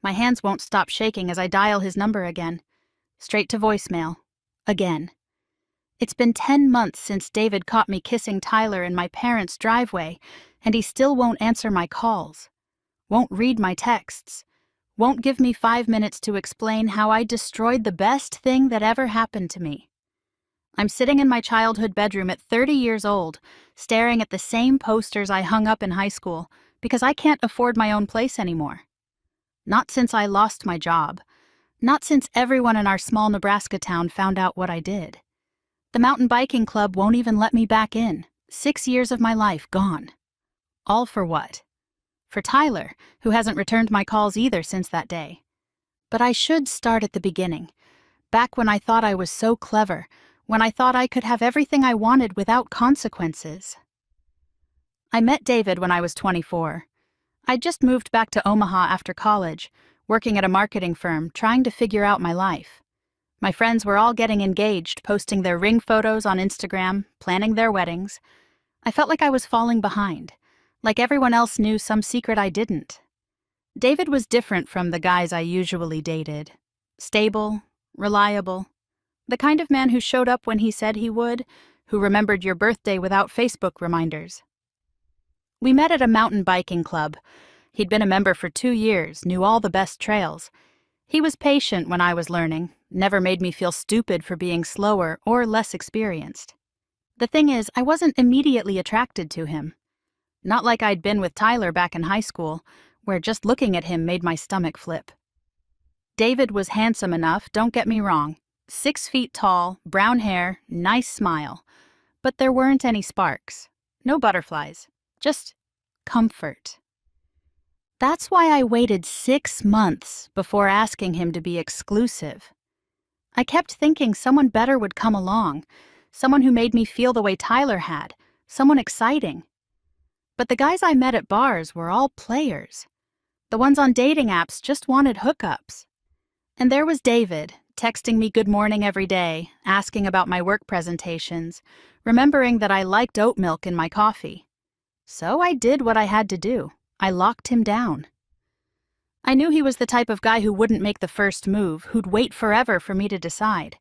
My hands won't stop shaking as I dial his number again. Straight to voicemail. Again. It's been 10 months since David caught me kissing Tyler in my parents' driveway, and he still won't answer my calls. Won't read my texts. Won't give me 5 minutes to explain how I destroyed the best thing that ever happened to me. I'm sitting in my childhood bedroom at 30 years old, staring at the same posters I hung up in high school, because I can't afford my own place anymore. Not since I lost my job. Not since everyone in our small Nebraska town found out what I did. The mountain biking club won't even let me back in. 6 years of my life gone. All for what? For Tyler, who hasn't returned my calls either since that day. But I should start at the beginning, back when I thought I was so clever, when I thought I could have everything I wanted without consequences. I met David when I was 24. I'd just moved back to Omaha after college, working at a marketing firm, trying to figure out my life. My friends were all getting engaged, posting their ring photos on Instagram, planning their weddings. I felt like I was falling behind, like everyone else knew some secret I didn't. David was different from the guys I usually dated. Stable, reliable, the kind of man who showed up when he said he would, who remembered your birthday without Facebook reminders. We met at a mountain biking club. He'd been a member for 2 years, knew all the best trails. He was patient when I was learning, never made me feel stupid for being slower or less experienced. The thing is, I wasn't immediately attracted to him. Not like I'd been with Tyler back in high school, where just looking at him made my stomach flip. David was handsome enough, don't get me wrong. 6 feet tall, brown hair, nice smile. But there weren't any sparks. No butterflies. Just comfort. That's why I waited 6 months before asking him to be exclusive. I kept thinking someone better would come along, someone who made me feel the way Tyler had, someone exciting. But the guys I met at bars were all players. The ones on dating apps just wanted hookups. And there was David, texting me good morning every day, asking about my work presentations, remembering that I liked oat milk in my coffee. So I did what I had to do. I locked him down. I knew he was the type of guy who wouldn't make the first move, who'd wait forever for me to decide.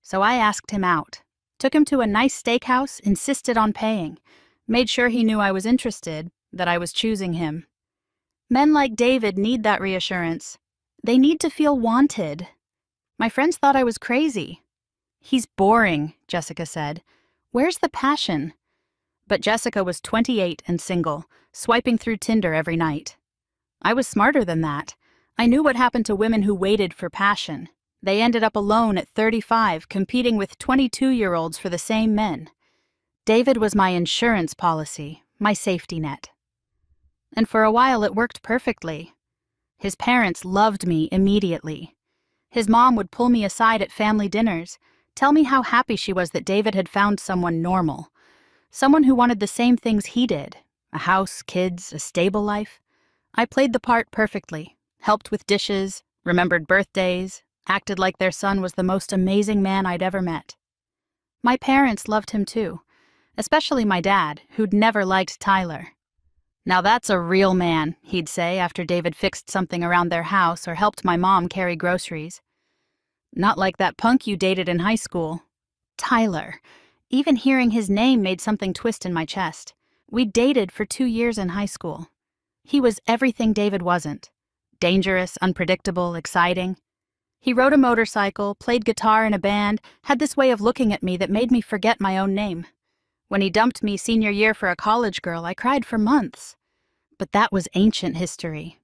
So I asked him out, took him to a nice steakhouse, insisted on paying, made sure he knew I was interested, that I was choosing him. Men like David need that reassurance. They need to feel wanted. My friends thought I was crazy. He's boring, Jessica said. Where's the passion? But Jessica was 28 and single, swiping through Tinder every night. I was smarter than that. I knew what happened to women who waited for passion. They ended up alone at 35, competing with 22-year-olds for the same men. David was my insurance policy, my safety net. And for a while it worked perfectly. His parents loved me immediately. His mom would pull me aside at family dinners, tell me how happy she was that David had found someone normal. Someone who wanted the same things he did, a house, kids, a stable life. I played the part perfectly, helped with dishes, remembered birthdays, acted like their son was the most amazing man I'd ever met. My parents loved him too, especially my dad, who'd never liked Tyler. Now that's a real man, he'd say after David fixed something around their house or helped my mom carry groceries. Not like that punk you dated in high school. Tyler. Even hearing his name made something twist in my chest. We'd dated for 2 years in high school. He was everything David wasn't. Dangerous, unpredictable, exciting. He rode a motorcycle, played guitar in a band, had this way of looking at me that made me forget my own name. When he dumped me senior year for a college girl, I cried for months. But that was ancient history.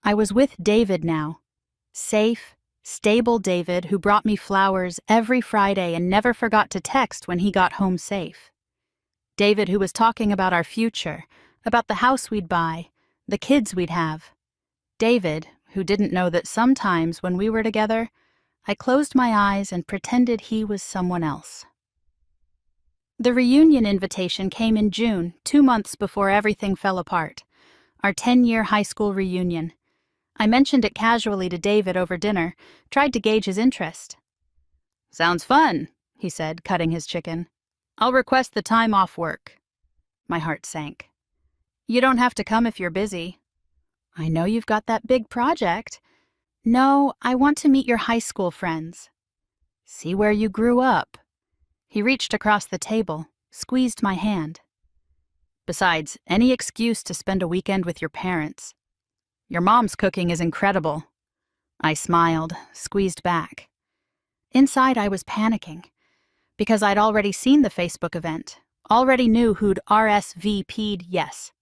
I was with David now. Safe, stable David who brought me flowers every Friday and never forgot to text when he got home safe. David who was talking about our future, about the house we'd buy, the kids we'd have. David who didn't know that sometimes when we were together, I closed my eyes and pretended he was someone else. The reunion invitation came in June, 2 months before everything fell apart. Our 10-year high school reunion. I mentioned it casually to David over dinner, tried to gauge his interest. "Sounds fun," he said, cutting his chicken. "I'll request the time off work." My heart sank. "You don't have to come if you're busy." I know you've got that big project. No, I want to meet your high school friends. See where you grew up. He reached across the table, squeezed my hand. Besides, any excuse to spend a weekend with your parents. Your mom's cooking is incredible. I smiled, squeezed back. Inside, I was panicking, because I'd already seen the Facebook event, already knew who'd RSVP'd yes.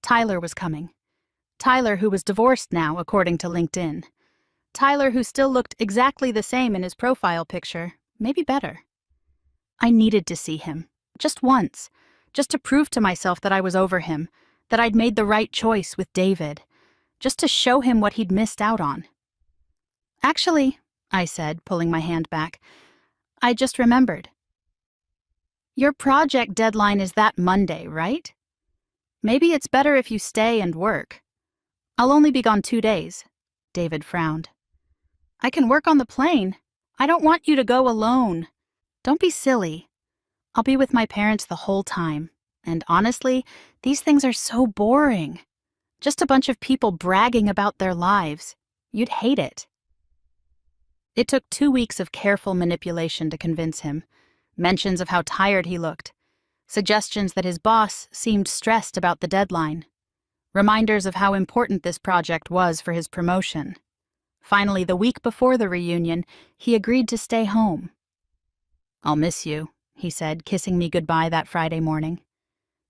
Tyler was coming. Tyler, who was divorced now, according to LinkedIn. Tyler, who still looked exactly the same in his profile picture, maybe better. I needed to see him, just once, just to prove to myself that I was over him, that I'd made the right choice with David, just to show him what he'd missed out on. Actually, I said, pulling my hand back, I just remembered. Your project deadline is that Monday, right? Maybe it's better if you stay and work. I'll only be gone 2 days. David frowned. I can work on the plane. I don't want you to go alone. Don't be silly. I'll be with my parents the whole time. And honestly, these things are so boring. Just a bunch of people bragging about their lives. You'd hate it. It took 2 weeks of careful manipulation to convince him. Mentions of how tired he looked. Suggestions that his boss seemed stressed about the deadline. Reminders of how important this project was for his promotion. Finally, the week before the reunion, he agreed to stay home. I'll miss you, he said, kissing me goodbye that Friday morning.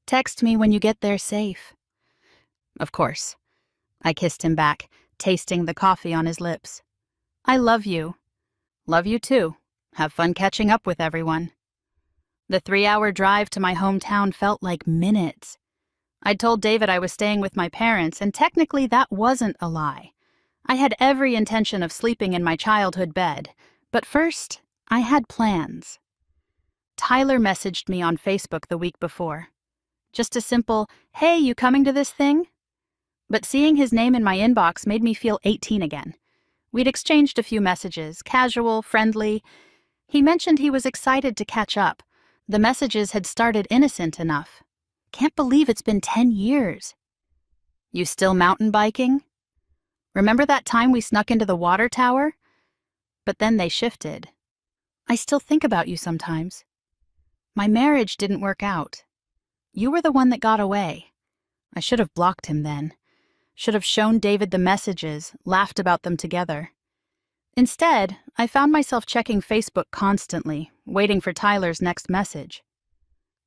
Text me when you get there safe. Of course. I kissed him back, tasting the coffee on his lips. I love you. Love you too. Have fun catching up with everyone. The 3-hour drive to my hometown felt like minutes. I'd told David I was staying with my parents, and technically that wasn't a lie. I had every intention of sleeping in my childhood bed, but first, I had plans. Tyler messaged me on Facebook the week before. Just a simple, hey, you coming to this thing? But seeing his name in my inbox made me feel 18 again. We'd exchanged a few messages, casual, friendly. He mentioned he was excited to catch up. The messages had started innocent enough. Can't believe it's been 10 years. You still mountain biking? Remember that time we snuck into the water tower? But then they shifted. I still think about you sometimes. My marriage didn't work out. You were the one that got away. I should have blocked him then. Should have shown David the messages, laughed about them together. Instead, I found myself checking Facebook constantly, waiting for Tyler's next message.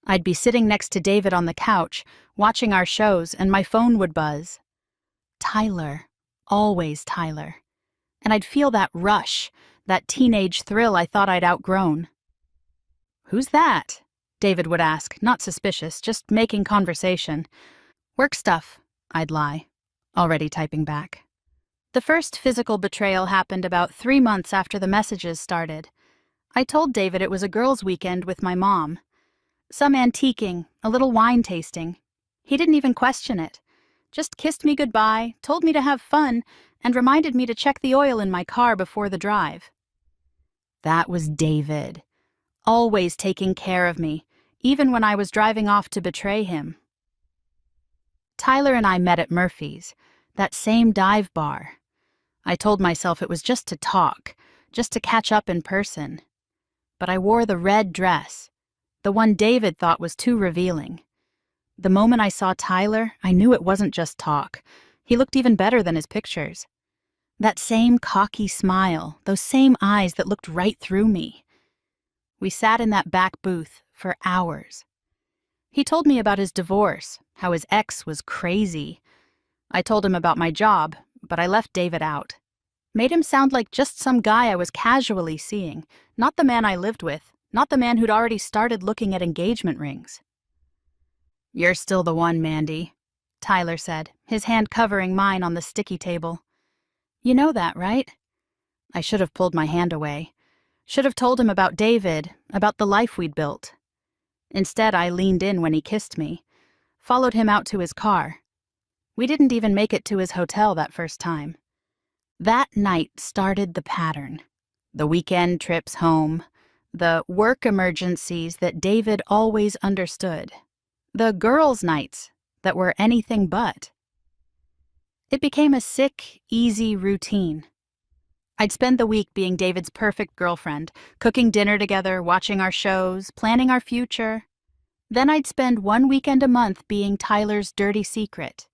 I'd be sitting next to David on the couch, watching our shows, and my phone would buzz. Tyler. Always Tyler. And I'd feel that rush, that teenage thrill I thought I'd outgrown. Who's that? David would ask, not suspicious, just making conversation. Work stuff, I'd lie, already typing back. The first physical betrayal happened about 3 months after the messages started. I told David it was a girls' weekend with my mom. Some antiquing, a little wine tasting. He didn't even question it. Just kissed me goodbye, told me to have fun, and reminded me to check the oil in my car before the drive. That was David. Always taking care of me, even when I was driving off to betray him. Tyler and I met at Murphy's, that same dive bar. I told myself it was just to talk, just to catch up in person. But I wore the red dress, the one David thought was too revealing. The moment I saw Tyler, I knew it wasn't just talk. He looked even better than his pictures. That same cocky smile, those same eyes that looked right through me. We sat in that back booth for hours. He told me about his divorce, how his ex was crazy. I told him about my job, but I left David out. Made him sound like just some guy I was casually seeing, not the man I lived with, not the man who'd already started looking at engagement rings. You're still the one, Mandy, Tyler said, his hand covering mine on the sticky table. You know that, right? I should have pulled my hand away. Should have told him about David, about the life we'd built. Instead, I leaned in when he kissed me, followed him out to his car. We didn't even make it to his hotel that first time. That night started the pattern. The weekend trips home, the work emergencies that David always understood, the girls' nights that were anything but. It became a sick, easy routine. I'd spend the week being David's perfect girlfriend, cooking dinner together, watching our shows, planning our future. Then I'd spend one weekend a month being Tyler's dirty secret,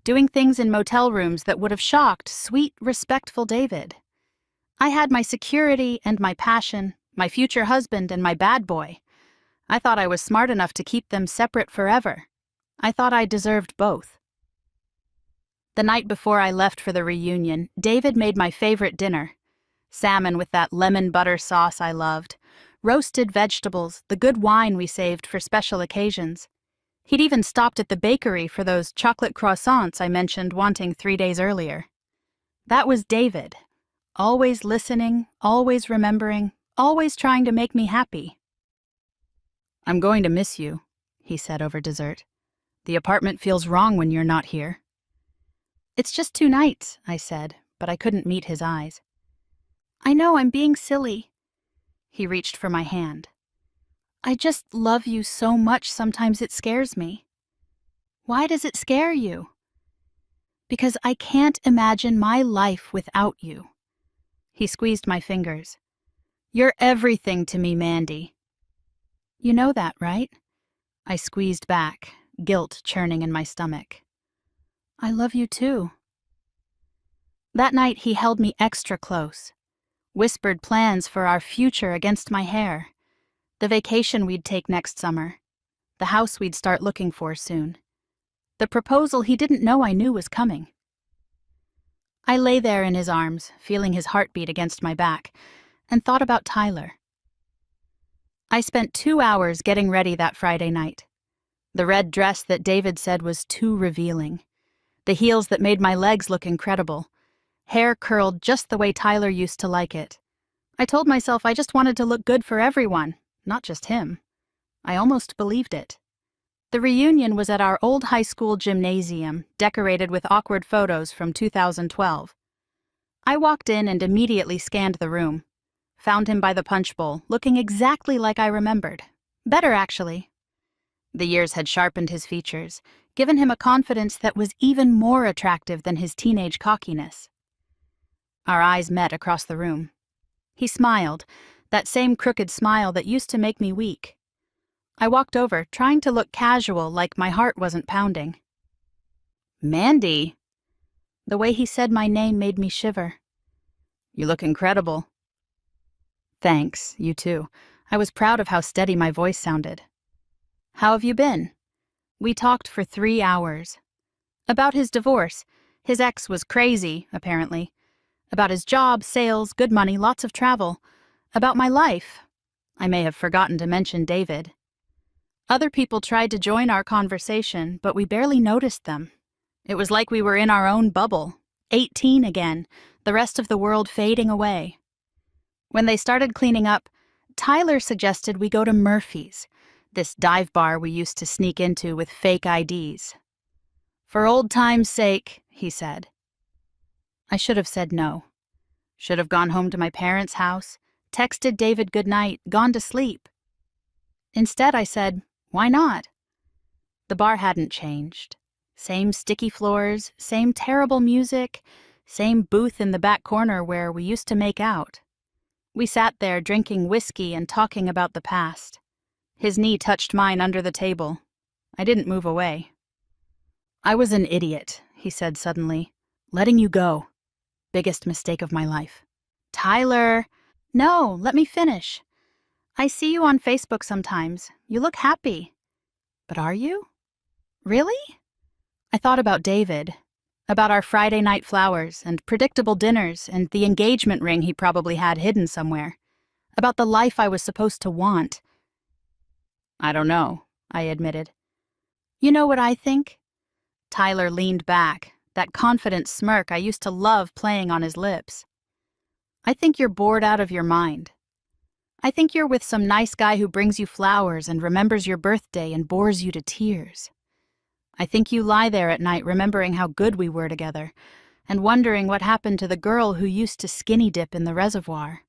doing things in motel rooms that would have shocked sweet, respectful David. I had my security and my passion, my future husband and my bad boy. I thought I was smart enough to keep them separate forever. I thought I deserved both. The night before I left for the reunion, David made my favorite dinner. Salmon with that lemon butter sauce I loved, roasted vegetables, the good wine we saved for special occasions. He'd even stopped at the bakery for those chocolate croissants I mentioned wanting 3 days earlier. That was David. Always listening, always remembering, always trying to make me happy. "I'm going to miss you," he said over dessert. "The apartment feels wrong when you're not here." "It's just 2 nights," I said, but I couldn't meet his eyes. "I know I'm being silly." He reached for my hand. "I just love you so much sometimes it scares me." "Why does it scare you?" "Because I can't imagine my life without you." He squeezed my fingers. "You're everything to me, Mandy." "You know that, right?" I squeezed back, guilt churning in my stomach. "I love you too." That night he held me extra close, whispered plans for our future against my hair, the vacation we'd take next summer, the house we'd start looking for soon, the proposal he didn't know I knew was coming. I lay there in his arms, feeling his heartbeat against my back, and thought about Tyler. I spent 2 hours getting ready that Friday night. The red dress that David said was too revealing, the heels that made my legs look incredible, hair curled just the way Tyler used to like it. I told myself I just wanted to look good for everyone, not just him. I almost believed it. The reunion was at our old high school gymnasium, decorated with awkward photos from 2012. I walked in and immediately scanned the room. Found him by the punch bowl, looking exactly like I remembered. Better, actually. The years had sharpened his features, given him a confidence that was even more attractive than his teenage cockiness. Our eyes met across the room. He smiled, that same crooked smile that used to make me weak. I walked over, trying to look casual, like my heart wasn't pounding. "Mandy!" The way he said my name made me shiver. "You look incredible." "Thanks, you too." I was proud of how steady my voice sounded. "How have you been?" We talked for 3 hours. About his divorce. His ex was crazy, apparently. About his job, sales, good money, lots of travel. About my life. I may have forgotten to mention David. Other people tried to join our conversation, but we barely noticed them. It was like we were in our own bubble, 18 again, the rest of the world fading away. When they started cleaning up, Tyler suggested we go to Murphy's, this dive bar we used to sneak into with fake IDs. "For old time's sake," he said. I should have said no. Should have gone home to my parents' house, texted David goodnight, gone to sleep. Instead, I said, why not? The bar hadn't changed. Same sticky floors, same terrible music, same booth in the back corner where we used to make out. We sat there drinking whiskey and talking about the past. His knee touched mine under the table. I didn't move away. "I was an idiot," he said suddenly. "Letting you go. Biggest mistake of my life." "Tyler!" "No, let me finish. I see you on Facebook sometimes. You look happy." "But are you? Really?" I thought about David, about our Friday night flowers and predictable dinners and the engagement ring he probably had hidden somewhere, about the life I was supposed to want. "I don't know," I admitted. "You know what I think?" Tyler leaned back, that confident smirk I used to love playing on his lips. "I think you're bored out of your mind. I think you're with some nice guy who brings you flowers and remembers your birthday and bores you to tears. I think you lie there at night remembering how good we were together and wondering what happened to the girl who used to skinny dip in the reservoir."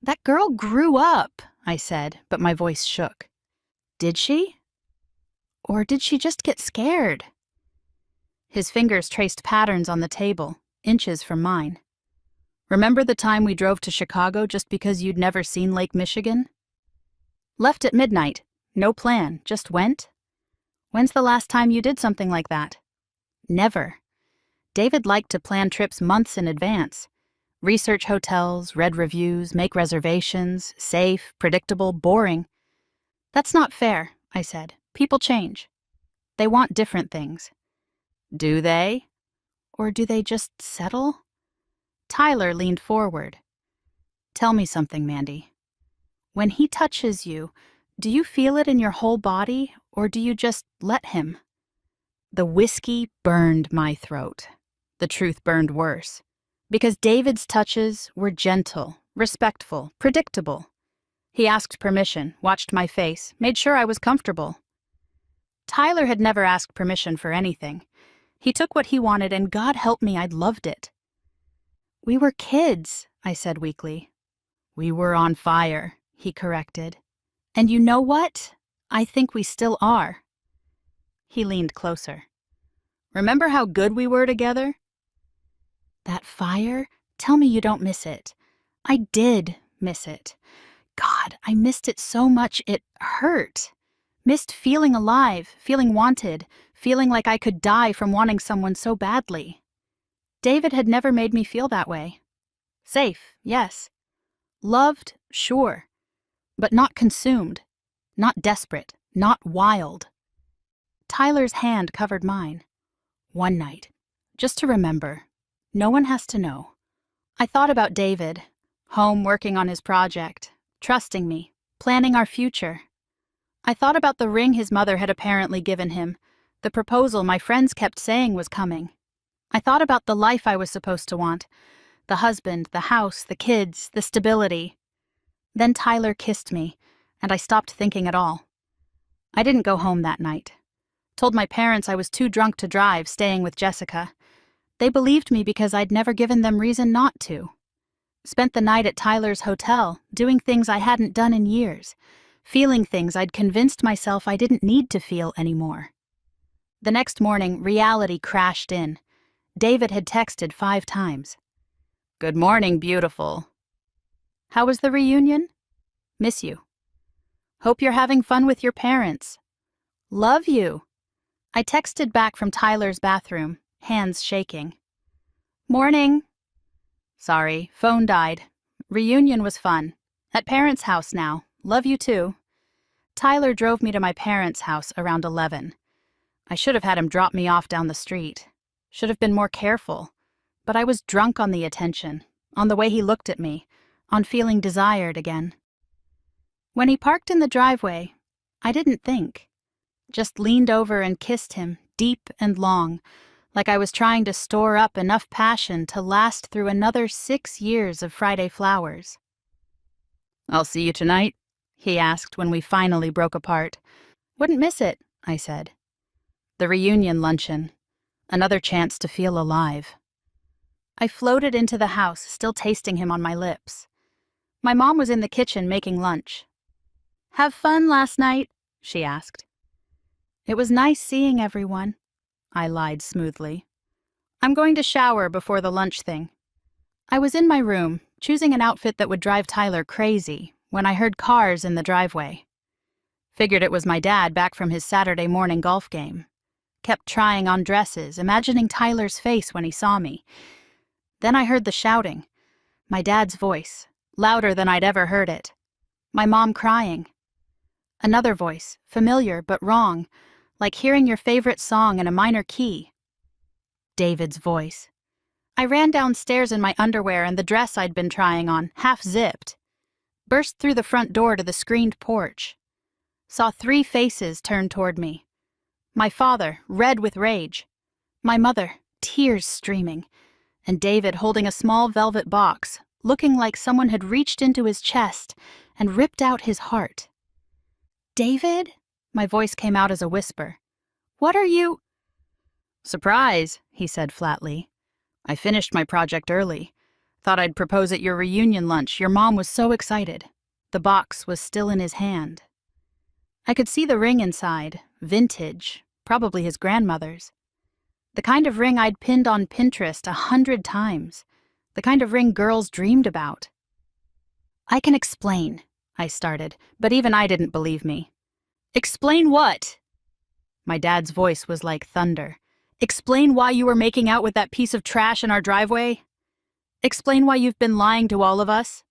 "That girl grew up," I said, but my voice shook. "Did she? Or did she just get scared?" His fingers traced patterns on the table, inches from mine. Remember the time we drove to Chicago just because you'd never seen Lake Michigan? Left at midnight. No plan, just went? When's the last time you did something like that? Never. David liked to plan trips months in advance. Research hotels, read reviews, make reservations, safe, predictable, boring. That's not fair, I said. People change. They want different things. Do they? Or do they just settle? Tyler leaned forward. Tell me something, Mandy. When he touches you, do you feel it in your whole body, or do you just let him? The whiskey burned my throat. The truth burned worse. Because David's touches were gentle, respectful, predictable. He asked permission, watched my face, made sure I was comfortable. Tyler had never asked permission for anything. He took what he wanted, and God help me, I'd loved it. We were kids, I said weakly. We were on fire, he corrected. And you know what? I think we still are. He leaned closer. Remember how good we were together? That fire? Tell me you don't miss it. I did miss it. God, I missed it so much it hurt. Missed feeling alive, feeling wanted, feeling like I could die from wanting someone so badly. David had never made me feel that way. Safe, yes. Loved, sure. But not consumed, not desperate, not wild. Tyler's hand covered mine. One night, just to remember. No one has to know. I thought about David, home working on his project, trusting me, planning our future. I thought about the ring his mother had apparently given him, the proposal my friends kept saying was coming. I thought about the life I was supposed to want, the husband, the house, the kids, the stability. Then Tyler kissed me, and I stopped thinking at all. I didn't go home that night. Told my parents I was too drunk to drive, staying with Jessica. They believed me because I'd never given them reason not to. Spent the night at Tyler's hotel, doing things I hadn't done in years, feeling things I'd convinced myself I didn't need to feel anymore. The next morning, reality crashed in. David had texted 5 times. Good morning, beautiful. How was the reunion? Miss you. Hope you're having fun with your parents. Love you. I texted back from Tyler's bathroom, hands shaking. Morning. Sorry, phone died. Reunion was fun. At parents' house now. Love you too. Tyler drove me to my parents' house around 11. I should have had him drop me off down the street. Should have been more careful. But I was drunk on the attention, on the way he looked at me, on feeling desired again. When he parked in the driveway, I didn't think. Just leaned over and kissed him, deep and long, like I was trying to store up enough passion to last through another 6 years of Friday flowers. I'll see you tonight, he asked when we finally broke apart. Wouldn't miss it, I said. The reunion luncheon. Another chance to feel alive. I floated into the house, still tasting him on my lips. My mom was in the kitchen making lunch. Have fun last night? She asked. It was nice seeing everyone, I lied smoothly. I'm going to shower before the lunch thing. I was in my room, choosing an outfit that would drive Tyler crazy, when I heard cars in the driveway. Figured it was my dad back from his Saturday morning golf game. Kept trying on dresses, imagining Tyler's face when he saw me. Then I heard the shouting. My dad's voice, louder than I'd ever heard it. My mom crying. Another voice, familiar but wrong, like hearing your favorite song in a minor key. David's voice. I ran downstairs in my underwear and the dress I'd been trying on, half-zipped. Burst through the front door to the screened porch. Saw 3 faces turn toward me. My father, red with rage. My mother, tears streaming. And David holding a small velvet box, looking like someone had reached into his chest and ripped out his heart. David? My voice came out as a whisper. What are you? Surprise, he said flatly. I finished my project early. Thought I'd propose at your reunion lunch. Your mom was so excited. The box was still in his hand. I could see the ring inside, vintage, probably his grandmother's. The kind of ring I'd pinned on Pinterest 100 times. The kind of ring girls dreamed about. "I can explain," I started, but even I didn't believe me. "Explain what?" My dad's voice was like thunder. "Explain why you were making out with that piece of trash in our driveway? Explain why you've been lying to all of us?"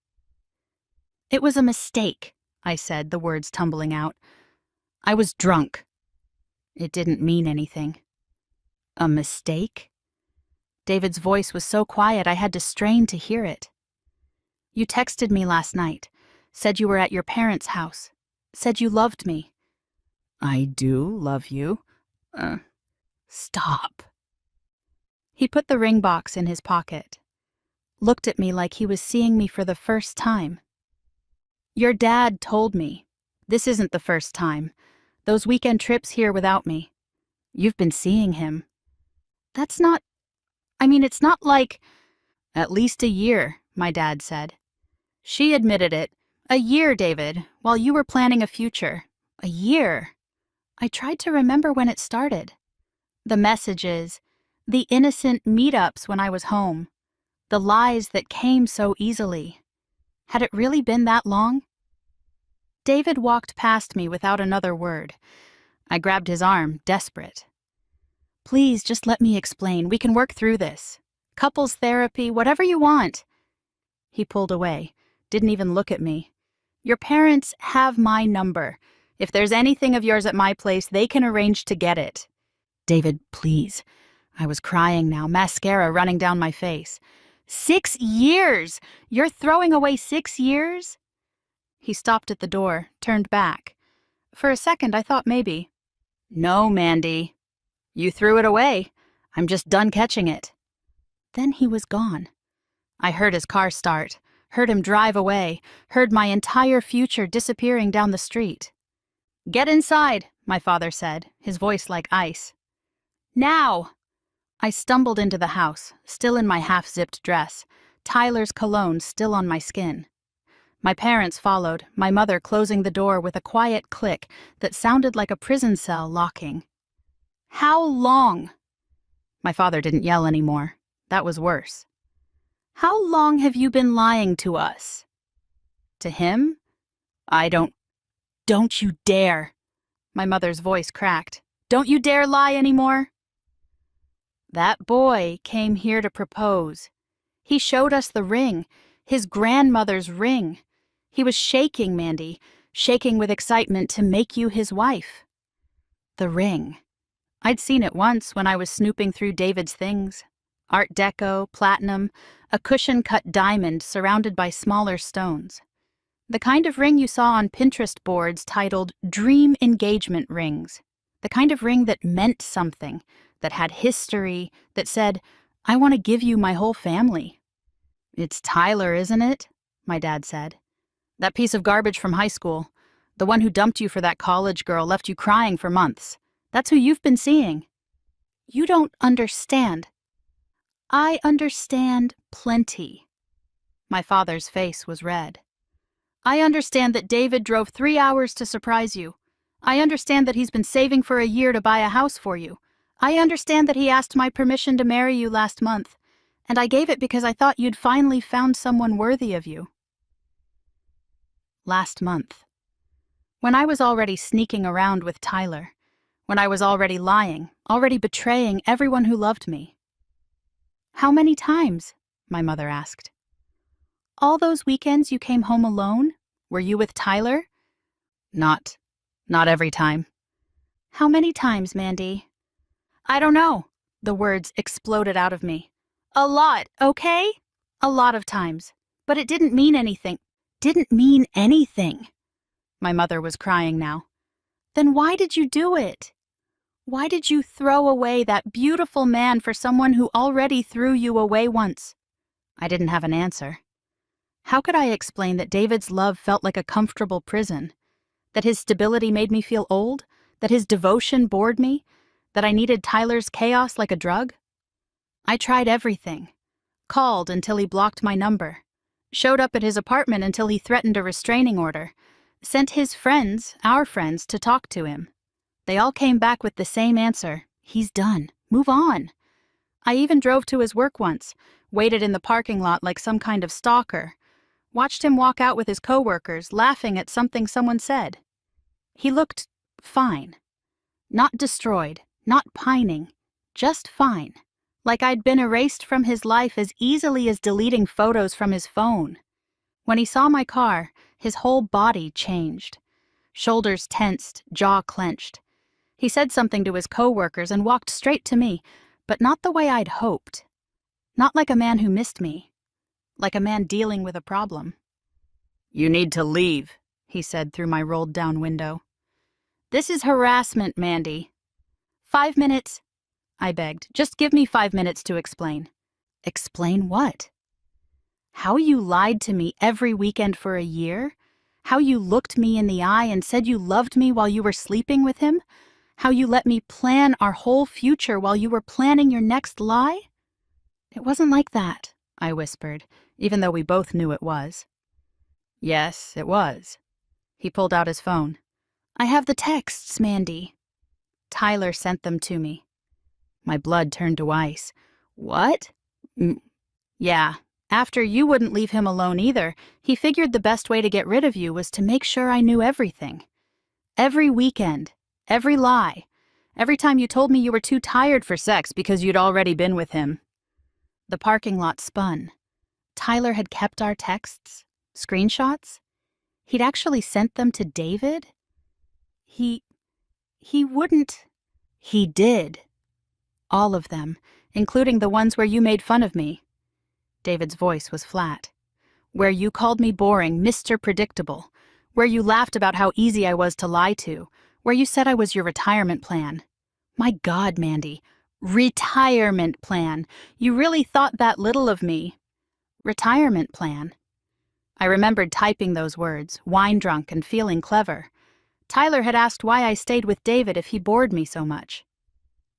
"It was a mistake," I said, the words tumbling out. "I was drunk." It didn't mean anything. A mistake? David's voice was so quiet I had to strain to hear it. "You texted me last night, said you were at your parents' house, said you loved me." "I do love you." Stop." He put the ring box in his pocket, looked at me like he was seeing me for the first time. "Your dad told me. This isn't the first time. Those weekend trips here without me. You've been seeing him." "That's not... it's not like..." "At least a year," my dad said. "She admitted it. A year, David, while you were planning a future. A year." I tried to remember when it started. The messages, the innocent meetups when I was home, the lies that came so easily. Had it really been that long? David walked past me without another word. I grabbed his arm, desperate. "Please, just let me explain. We can work through this. Couples therapy, whatever you want." He pulled away, didn't even look at me. "Your parents have my number. If there's anything of yours at my place, they can arrange to get it." "David, please." I was crying now, mascara running down my face. 6 years! You're throwing away 6 years? He stopped at the door, turned back. For a second, I thought maybe. "No, Mandy. You threw it away. I'm just done catching it." Then he was gone. I heard his car start, heard him drive away, heard my entire future disappearing down the street. "Get inside," my father said, his voice like ice. "Now!" I stumbled into the house, still in my half-zipped dress, Tyler's cologne still on my skin. My parents followed, my mother closing the door with a quiet click that sounded like a prison cell locking. "How long?" My father didn't yell anymore. That was worse. "How long have you been lying to us?" To him? Don't you dare." My mother's voice cracked. "Don't you dare lie anymore." "That boy came here to propose. He showed us the ring, his grandmother's ring. He was shaking, Mandy, shaking with excitement to make you his wife." The ring. I'd seen it once when I was snooping through David's things. Art Deco, platinum, a cushion-cut diamond surrounded by smaller stones. The kind of ring you saw on Pinterest boards titled Dream Engagement Rings. The kind of ring that meant something, that had history, that said, "I want to give you my whole family." "It's Tyler, isn't it?" my dad said. "That piece of garbage from high school. The one who dumped you for that college girl, left you crying for months. That's who you've been seeing." "You don't understand." "I understand plenty." My father's face was red. "I understand that David drove 3 hours to surprise you. I understand that he's been saving for a year to buy a house for you. I understand that he asked my permission to marry you last month, and I gave it because I thought you'd finally found someone worthy of you." Last month. When I was already sneaking around with Tyler. When I was already lying, already betraying everyone who loved me. "How many times?" my mother asked. "All those weekends you came home alone? Were you with Tyler?" Not every time." "How many times, Mandy?" "I don't know." The words exploded out of me. "A lot, okay? A lot of times. But it didn't mean anything." "Didn't mean anything." My mother was crying now. "Then why did you do it? Why did you throw away that beautiful man for someone who already threw you away once?" I didn't have an answer. How could I explain that David's love felt like a comfortable prison? That his stability made me feel old? That his devotion bored me? That I needed Tyler's chaos like a drug? I tried everything. Called until he blocked my number. Showed up at his apartment until he threatened a restraining order. Sent his friends, our friends, to talk to him. They all came back with the same answer. "He's done. Move on. I even drove to his work once, waited in the parking lot like some kind of stalker, watched him walk out with his coworkers, laughing at something someone said. He looked fine. Not destroyed, not pining, just fine. Like I'd been erased from his life as easily as deleting photos from his phone. When he saw my car, his whole body changed. Shoulders tensed, jaw clenched. He said something to his coworkers and walked straight to me, but not the way I'd hoped. Not like a man who missed me. Like a man dealing with a problem. "You need to leave," he said through my rolled-down window. "This is harassment, Mandy." 5 minutes, I begged. "Just give me 5 minutes to explain." Explain what? How you lied to me every weekend for a year? How you looked me in the eye and said you loved me while you were sleeping with him? How you let me plan our whole future while you were planning your next lie? It wasn't like that, I whispered, even though we both knew it was. Yes, it was. He pulled out his phone. "I have the texts, Mandy." Tyler sent them to me. My blood turned to ice. What? Yeah. After you wouldn't leave him alone either, he figured the best way to get rid of you was to make sure I knew everything. Every weekend, every lie, every time you told me you were too tired for sex because you'd already been with him. The parking lot spun. Tyler had kept our texts, screenshots. He'd actually sent them to David. He wouldn't. He did. All of them, including the ones where you made fun of me. David's voice was flat. Where you called me boring, Mr. Predictable. Where you laughed about how easy I was to lie to. Where you said I was your retirement plan. My God, Mandy. Retirement plan. You really thought that little of me. Retirement plan. I remembered typing those words, wine-drunk and feeling clever. Tyler had asked why I stayed with David if he bored me so much.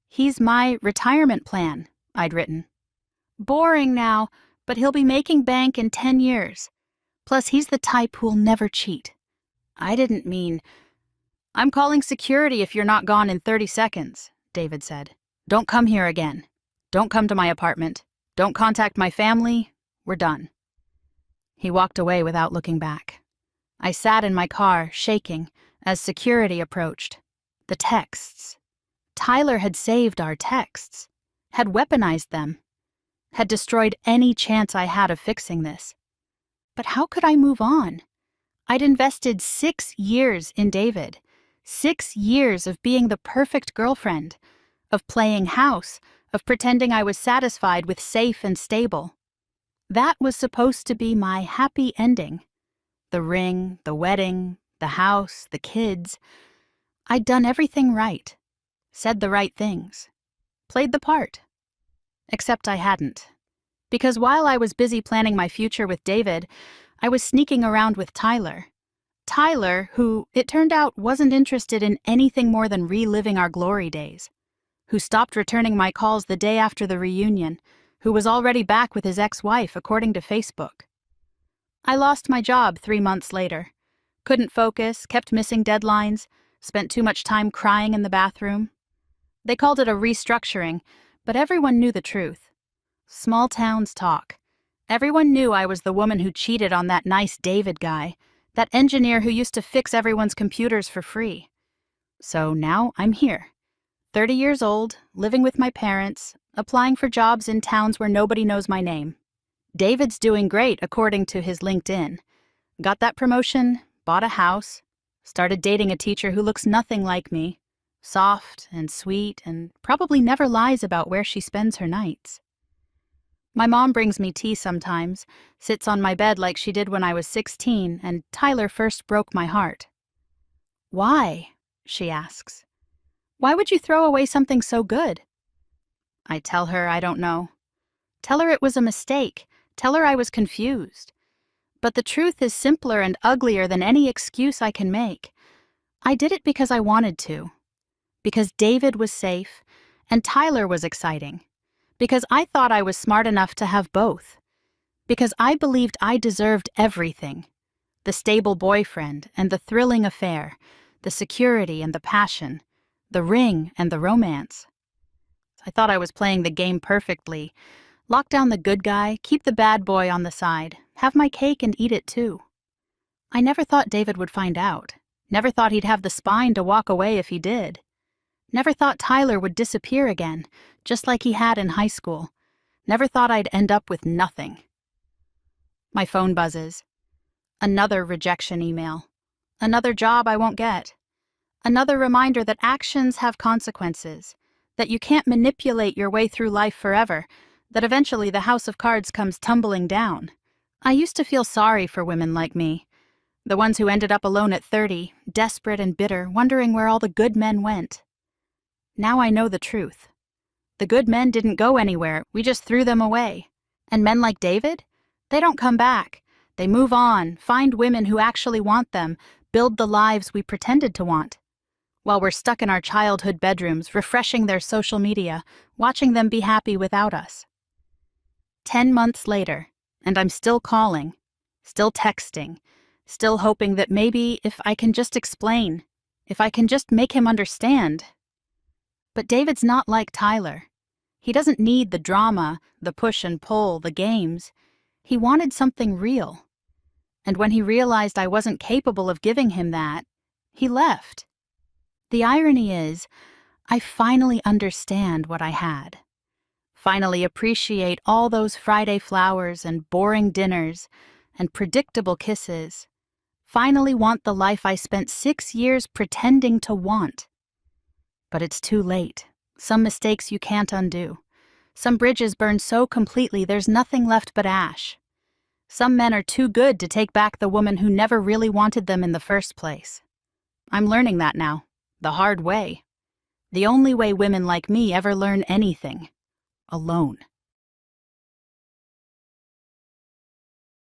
"He's my retirement plan," I'd written. "Boring now, but he'll be making bank in 10 years. Plus, he's the type who'll never cheat." I didn't mean, "I'm calling security if you're not gone in 30 seconds, David said. "Don't come here again. Don't come to my apartment. Don't contact my family. We're done." He walked away without looking back. I sat in my car, shaking, as security approached. The texts. Tyler had saved our texts, had weaponized them, had destroyed any chance I had of fixing this. But how could I move on? I'd invested 6 years in David, 6 years of being the perfect girlfriend, of playing house, of pretending I was satisfied with safe and stable. That was supposed to be my happy ending. The ring, the wedding, the house, the kids. I'd done everything right, said the right things, played the part. Except I hadn't. Because while I was busy planning my future with David, I was sneaking around with Tyler. Tyler, who, it turned out, wasn't interested in anything more than reliving our glory days. Who stopped returning my calls the day after the reunion, who was already back with his ex-wife, according to Facebook. I lost my job 3 months later. Couldn't focus, kept missing deadlines, spent too much time crying in the bathroom. They called it a restructuring, but everyone knew the truth. Small towns talk. Everyone knew I was the woman who cheated on that nice David guy, that engineer who used to fix everyone's computers for free. So now I'm here. 30 years old, living with my parents, applying for jobs in towns where nobody knows my name. David's doing great, according to his LinkedIn. Got that promotion, bought a house, started dating a teacher who looks nothing like me, soft and sweet and probably never lies about where she spends her nights. My mom brings me tea sometimes, sits on my bed like she did when I was 16 and Tyler first broke my heart. "Why?" she asks. "Why would you throw away something so good?" I tell her I don't know. Tell her it was a mistake. Tell her I was confused. But the truth is simpler and uglier than any excuse I can make. I did it because I wanted to. Because David was safe, and Tyler was exciting. Because I thought I was smart enough to have both. Because I believed I deserved everything. The stable boyfriend and the thrilling affair, the security and the passion, the ring and the romance. I thought I was playing the game perfectly. Lock down the good guy, keep the bad boy on the side, have my cake and eat it too. I never thought David would find out. Never thought he'd have the spine to walk away if he did. Never thought Tyler would disappear again, just like he had in high school. Never thought I'd end up with nothing. My phone buzzes. Another rejection email. Another job I won't get. Another reminder that actions have consequences, that you can't manipulate your way through life forever, that eventually the house of cards comes tumbling down. I used to feel sorry for women like me, the ones who ended up alone at 30, desperate and bitter, wondering where all the good men went. Now I know the truth. The good men didn't go anywhere, we just threw them away. And men like David? They don't come back. They move on, find women who actually want them, build the lives we pretended to want. While we're stuck in our childhood bedrooms, refreshing their social media, watching them be happy without us. 10 months later, and I'm still calling, still texting, still hoping that maybe if I can just explain, if I can just make him understand. But David's not like Tyler. He doesn't need the drama, the push and pull, the games. He wanted something real. And when he realized I wasn't capable of giving him that, he left. The irony is, I finally understand what I had. Finally appreciate all those Friday flowers and boring dinners and predictable kisses. Finally want the life I spent 6 years pretending to want. But it's too late. Some mistakes you can't undo. Some bridges burn so completely there's nothing left but ash. Some men are too good to take back the woman who never really wanted them in the first place. I'm learning that now, the hard way. The only way women like me ever learn anything. Alone.